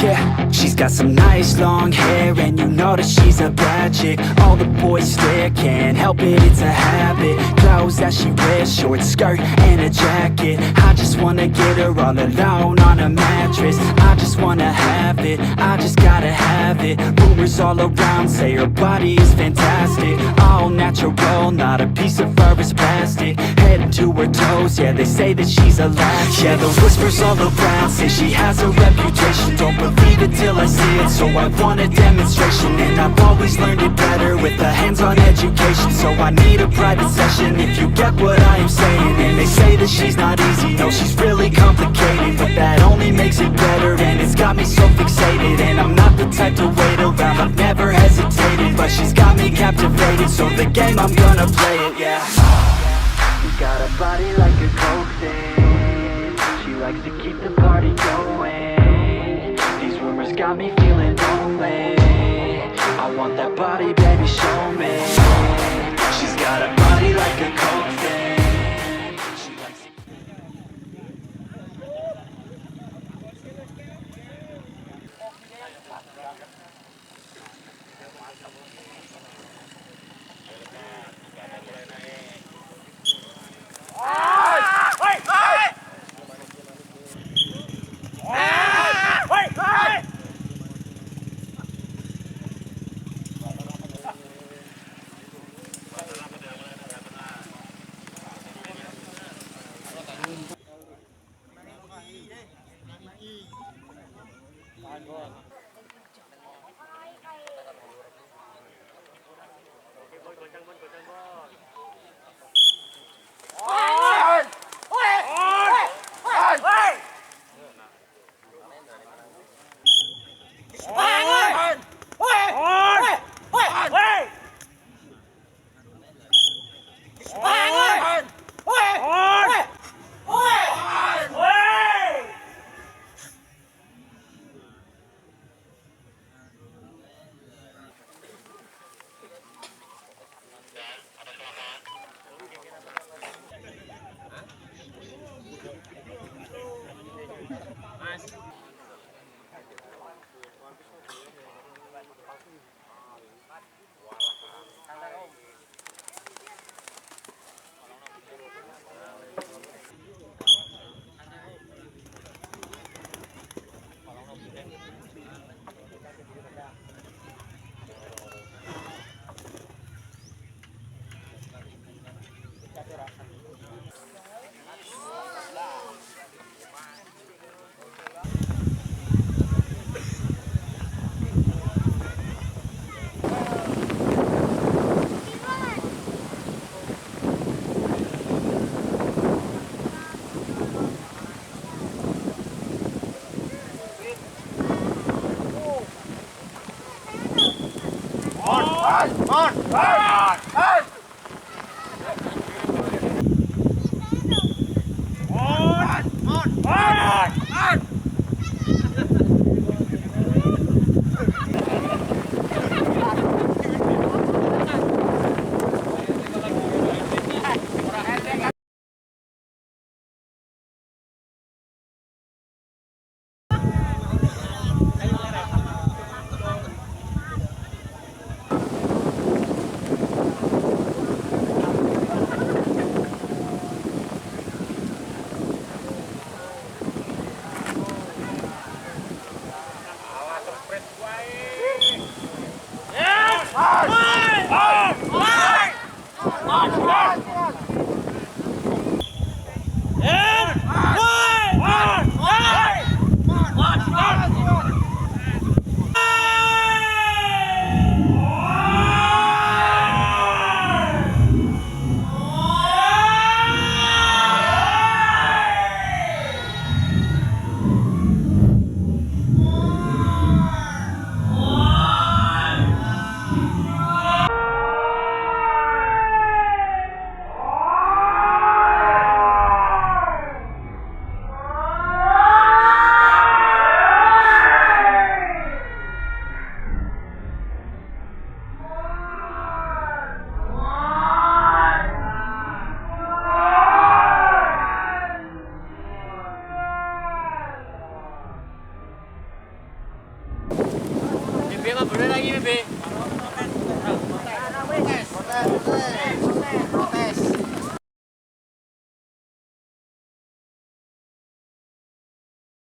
Yeah, she's got some nice long hair, and you know that she's a bad chick. All the boys stare, can't help it, it's a habit. Clothes that she wears, short skirt and a jacket. I just wanna get her all alone on a mattress. I just wanna have it, I just gotta have it. Rumors all around say her body is fantastic. All natural, not a piece of fur is plastic. Head to her toes, yeah, they say that she's a latch. Yeah, the whispers all around say she has a reputation. Don't believe it till I see it, so I want a demonstration. And I've always learned it better with a hands-on education. So I need a private session if you get what I am saying. And they say that she's not easy, no, she's really complicated. But that only makes it better, and it's got me so fixated. And I'm not the type to wait around, I've never hesitated. But she's got me captivated, so the game, I'm gonna play it, yeah. She's got a body like a coke thing. She likes to keep the party going. These rumors got me feeling lonely. I want that body, baby, show me. She's got a body like a coke thing. She likes to... Bebe mah boleh lagi, Bebe.